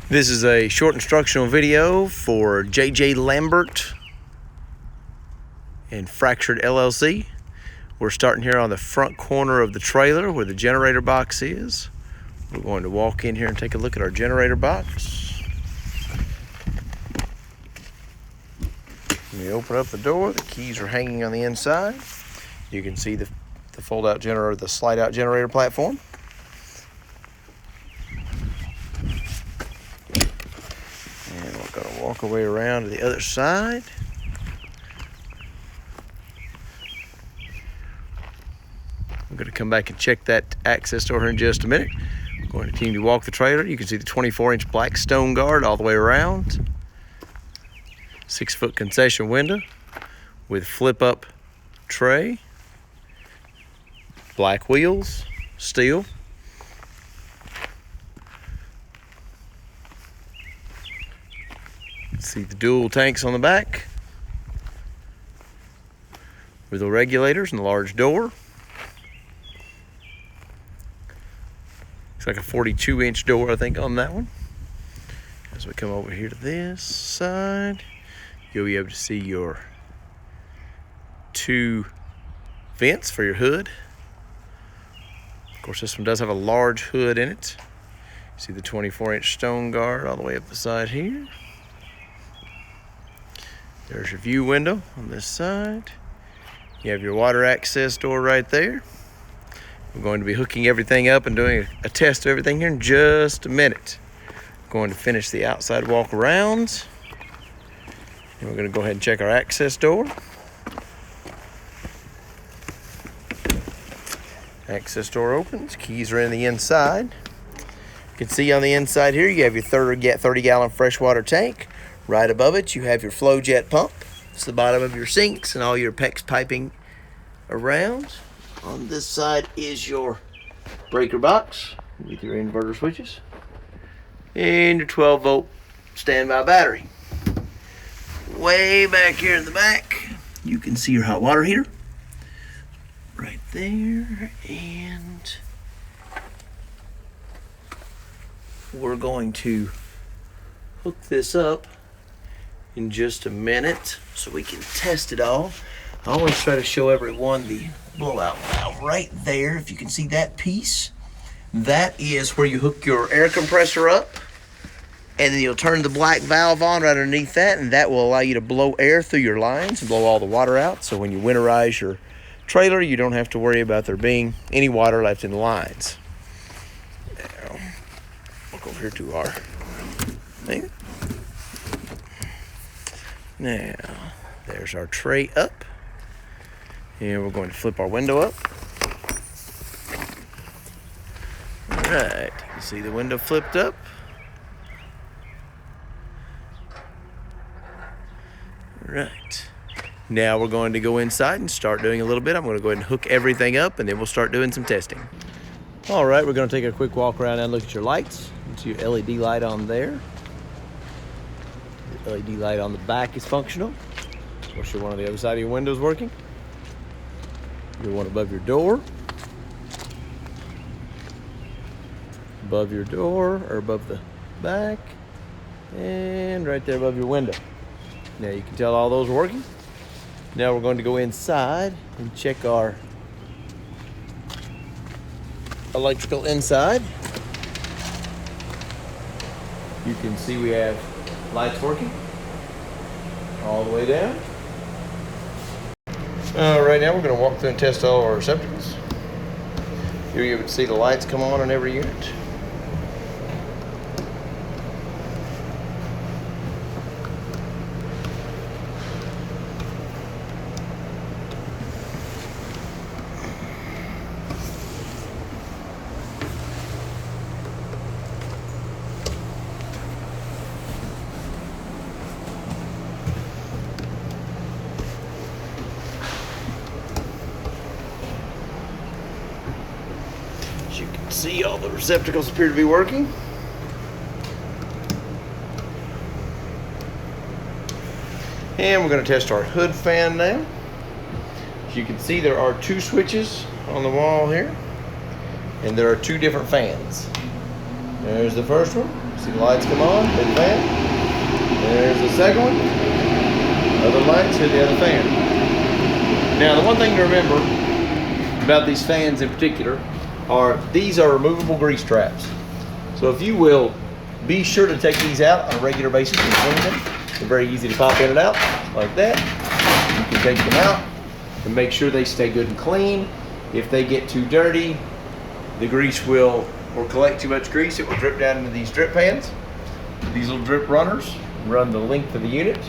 This is a short instructional video for J.J. Lambert and Fractured LLC. We're starting here on the front corner of the trailer where the generator box is. We're going to walk in here and take a look at our generator box. When you open up the door, the keys are hanging on the inside. You can see the fold-out generator, the slide-out generator platform. And we're going to walk our way around to the other side. We're going to come back and check that access door here in just a minute. We're going to continue to walk the trailer. You can see the 24-inch black stone guard all the way around. 6-foot concession window with flip-up tray. Black wheels, steel. See the dual tanks on the back with the regulators and the large door. Looks like a 42-inch door, I think, on that one. As we come over here to this side, you'll be able to see your 2 vents for your hood. Of course, this one does have a large hood in it. See the 24-inch stone guard all the way up the side here. There's your view window on this side. You have your water access door right there. We're going to be hooking everything up and doing a test of everything here in just a minute. We're going to finish the outside walk around. And we're going to go ahead and check our access door. Access door opens, keys are in the inside. You can see on the inside here, you have your 30-gallon freshwater tank. Right above it, you have your flow jet pump. It's the bottom of your sinks and all your PEX piping around. On this side is your breaker box with your inverter switches and your 12-volt standby battery. Way back here in the back, you can see your hot water heater right there, and we're going to hook this up in just a minute so we can test it all. I always try to show everyone the blowout valve right there. If you can see that piece, that is where you hook your air compressor up, and then you'll turn the black valve on right underneath that, and that will allow you to blow air through your lines and blow all the water out. So when you winterize your trailer, you don't have to worry about there being any water left in the lines. Now, we'll go over here to our thing. Now, there's our tray up. And we're going to flip our window up. All right, you can see the window flipped up. All right. Now we're going to go inside and start doing a little bit. I'm going to go ahead and hook everything up, and then we'll start doing some testing. All right, we're going to take a quick walk around and look at your lights. You see your LED light on there. The LED light on the back is functional. We'll show one on the other side of your window is working. Your one above your door. Above your door, or above the back. And right there above your window. Now you can tell all those are working. Now we're going to go inside and check our electrical inside. You can see we have lights working all the way down. Right now we're going to walk through and test all our receptacles. Here you can see the lights come on in every unit. As you can see, all the receptacles appear to be working. And we're going to test our hood fan now. As you can see, there are 2 switches on the wall here, and there are 2 different fans. There's the first one, See the lights come on, hit the fan. There's the second one. Other lights, hit the other fan. Now the one thing to remember about these fans in particular are these are removable grease traps. So if you will, be sure to take these out on a regular basis and clean them. They're very easy to pop in and out, like that. You can take them out and make sure they stay good and clean. If they get too dirty, the grease will, or collect too much grease, it will drip down into these drip pans. These little drip runners run the length of the unit.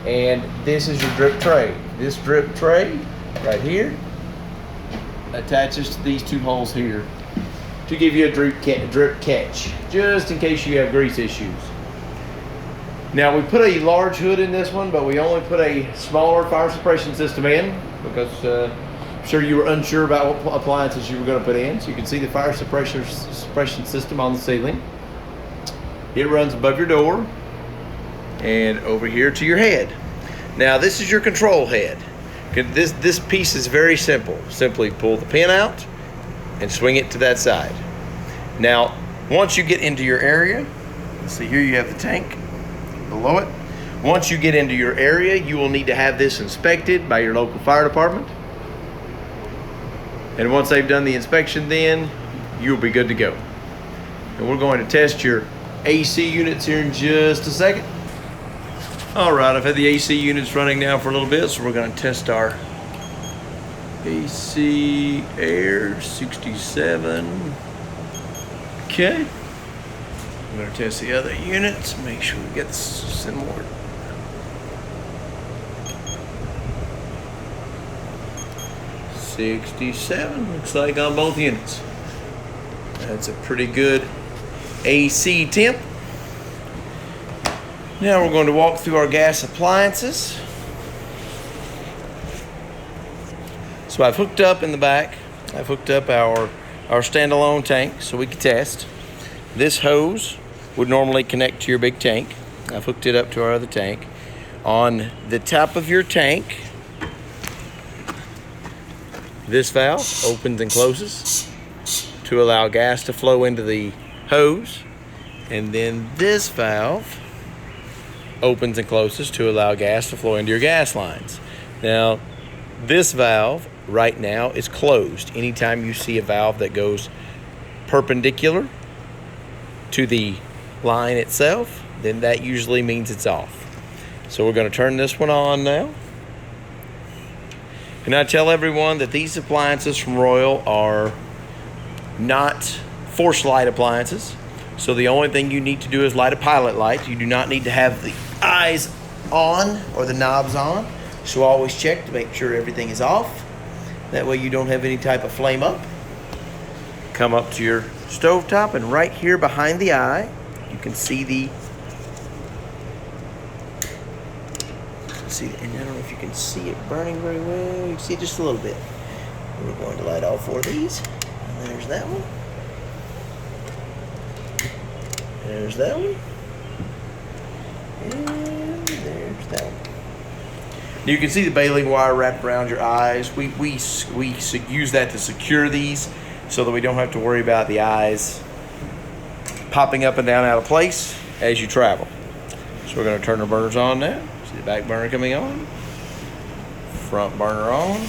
And this is your drip tray. This drip tray right here attaches to these two holes here to give you a drip catch, just in case you have grease issues. Now we put a large hood in this one, but we only put a smaller fire suppression system in because I'm sure you were unsure about what appliances you were going to put in. So you can see the fire suppression system on the ceiling. It runs above your door and over here to your head. Now this is your control head. This piece is very simple. Simply pull the pin out and swing it to that side. Now once you get into your area, let's see, here you have the tank below it. Once you get into your area, you will need to have this inspected by your local fire department. And once they've done the inspection, then you'll be good to go. And we're going to test your AC units here in just a second. All right, I've had the AC units running now for a little bit, so we're going to test our AC air 67. Okay. I'm going to test the other units, make sure we get similar. $67 looks like on both units. That's a pretty good AC temp. Now we're going to walk through our gas appliances. So I've hooked up in the back, I've hooked up our standalone tank so we can test. This hose would normally connect to your big tank. I've hooked it up to our other tank. On the top of your tank, this valve opens and closes to allow gas to flow into the hose. And then this valve opens and closes to allow gas to flow into your gas lines. Now, this valve right now is closed. Anytime you see a valve that goes perpendicular to the line itself, then that usually means it's off. So we're going to turn this one on now. And I tell everyone that these appliances from Royal are not force light appliances. So the only thing you need to do is light a pilot light. You do not need to have the eyes on or the knobs on. So always check to make sure everything is off. That way you don't have any type of flame up. Come up to your stovetop, and right here behind the eye, you can see the, and I don't know if you can see it burning very well. You can see it just a little bit. We're going to light all four of these. And there's that one. There's that one. And there's that one. You can see the baling wire wrapped around your eyes. We use that to secure these so that we don't have to worry about the eyes popping up and down out of place as you travel. So we're going to turn the burners on now. See the back burner coming on. Front burner on.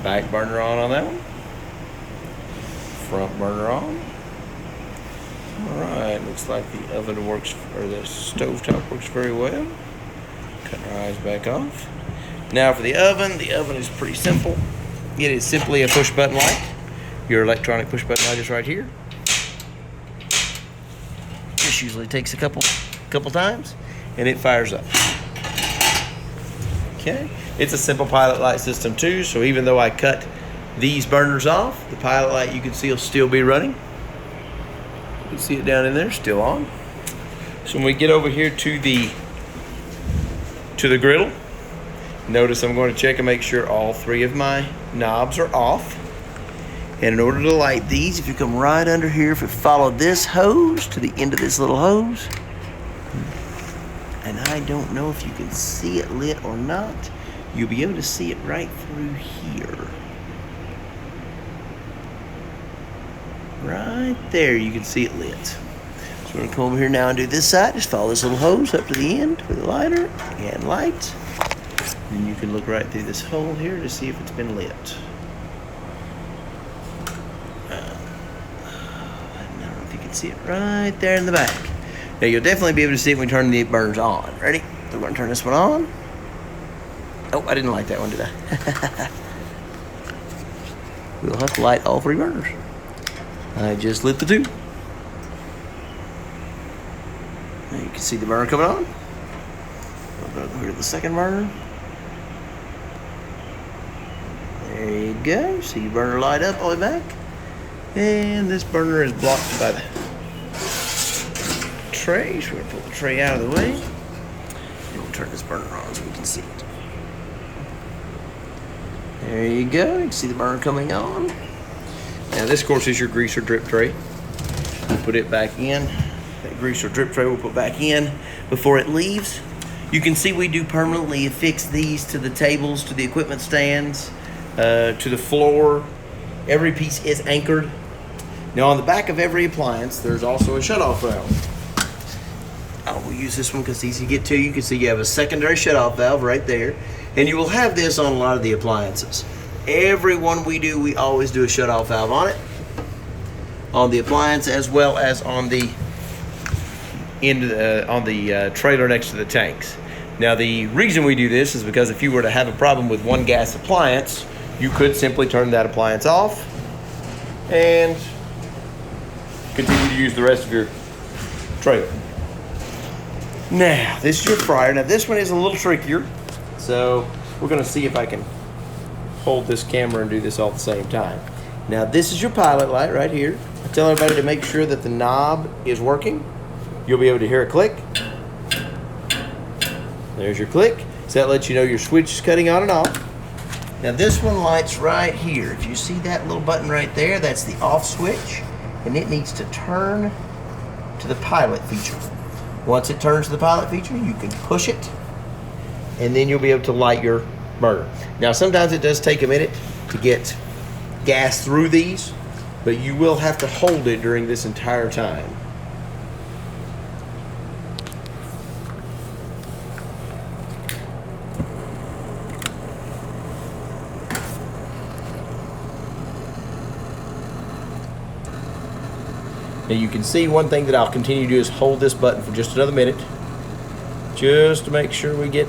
Back burner on that one. Front burner on. Alright, looks like the oven works, or the stovetop works very well. Cut our eyes back off. Now for the oven is pretty simple. It is simply a push button light. Your electronic push button light is right here. This usually takes a couple times and it fires up. Okay, it's a simple pilot light system too, so even though I cut these burners off, the pilot light you can see will still be running. You can see it down in there, still on. So when we get over here to the griddle, notice I'm going to check and make sure all three of my knobs are off. And in order to light these, if you come right under here, if you follow this hose to the end of this little hose, and I don't know if you can see it lit or not, you'll be able to see it right through here. right there, you can see it lit. So we're gonna come over here now and do this side. Just follow this little hose up to the end with a lighter and light. And you can look right through this hole here to see if it's been lit. I don't know if you can see it right there in the back. Now you'll definitely be able to see it when we turn the burners on. Ready? So we're gonna turn this one on. Oh, I didn't light that one, did I? We'll have to light all 3 burners. I just lit the 2. Now you can see the burner coming on. We'll go here to the second burner. There you go. See your burner light up all the way back. And this burner is blocked by the tray. So we're going to pull the tray out of the way. And we'll turn this burner on so we can see it. There you go. You can see the burner coming on. Now this, of course, is your greaser drip tray. We'll put it back in. That greaser drip tray we'll put back in before it leaves. You can see we do permanently affix these to the tables, to the equipment stands, to the floor. Every piece is anchored. Now on the back of every appliance, there's also a shutoff valve. I will use this one because it's easy to get to. You can see you have a secondary shutoff valve right there. And you will have this on a lot of the appliances. Every one we do, we always do a shutoff valve on it. On the appliance as well as on the trailer next to the tanks. Now the reason we do this is because if you were to have a problem with one gas appliance, you could simply turn that appliance off and continue to use the rest of your trailer. Now, this is your fryer. Now this one is a little trickier. So we're gonna see if I can hold this camera and do this all at the same time. Now this is your pilot light right here. I tell everybody to make sure that the knob is working. You'll be able to hear it click. There's your click. So that lets you know your switch is cutting on and off. Now this one lights right here. If you see that little button right there, that's the off switch, and it needs to turn to the pilot feature. Once it turns to the pilot feature, you can push it, and then you'll be able to light your burner. Now sometimes it does take a minute to get gas through these, but you will have to hold it during this entire time. Now you can see one thing that I'll continue to do is hold this button for just another minute, just to make sure we get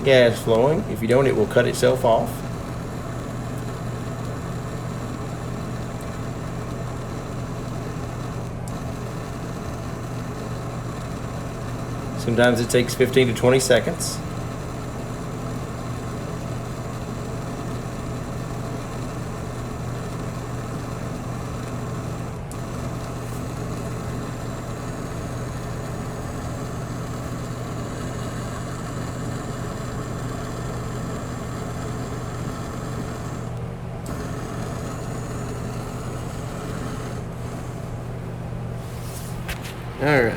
gas flowing. If you don't, it will cut itself off. Sometimes it takes 15 to 20 seconds. All right.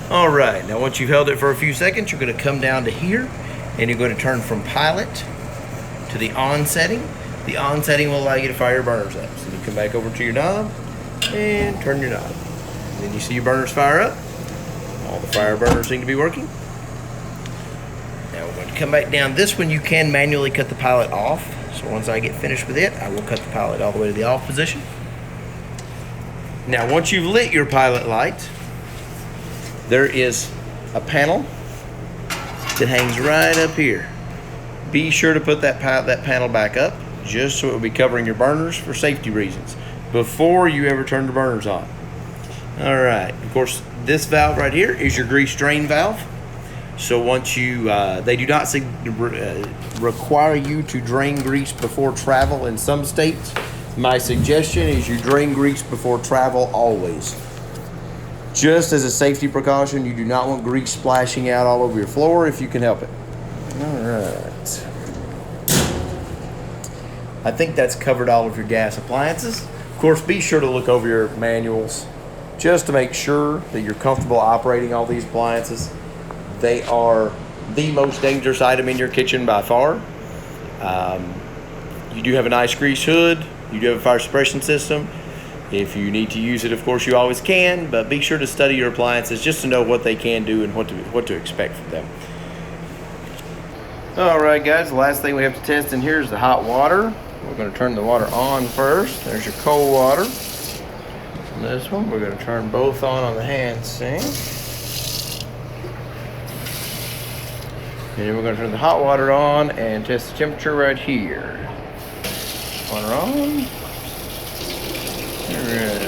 All right, now once you've held it for a few seconds, you're going to come down to here and you're going to turn from pilot to the on setting. The on setting will allow you to fire your burners up. So you come back over to your knob and turn your knob. And then you see your burners fire up. All the fire burners seem to be working. Now we're going to come back down. This one you can manually cut the pilot off. So once I get finished with it, I will cut the pilot all the way to the off position. Now once you've lit your pilot light, there is a panel that hangs right up here. Be sure to put that panel back up, just so it will be covering your burners for safety reasons before you ever turn the burners on. All right, of course, this valve right here is your grease drain valve. So once you, they do not require you to drain grease before travel in some states. My suggestion is you drain grease before travel always. Just as a safety precaution, you do not want grease splashing out all over your floor if you can help it. All right. I think that's covered all of your gas appliances. Of course, be sure to look over your manuals just to make sure that you're comfortable operating all these appliances. They are the most dangerous item in your kitchen by far. You do have a nice grease hood. You do have a fire suppression system. If you need to use it, of course, you always can, but be sure to study your appliances just to know what they can do and what to expect from them. All right, guys, the last thing we have to test in here is the hot water. We're going to turn the water on first. There's your cold water. And this one, we're going to turn both on the hand sink. And then we're going to turn the hot water on and test the temperature right here. Water on. Alright.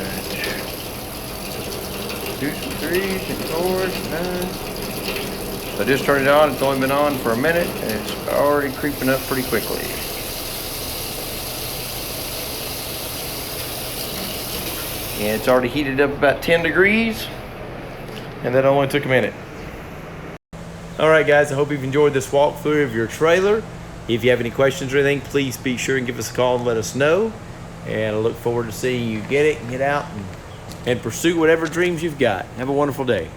2, 3, 4, 9. So I just turned it on. It's only been on for a minute and it's already creeping up pretty quickly. And it's already heated up about 10 degrees. And that only took a minute. Alright guys, I hope you've enjoyed this walkthrough of your trailer. If you have any questions or anything, please be sure and give us a call and let us know. And I look forward to seeing you get it and get out and pursue whatever dreams you've got. Have a wonderful day.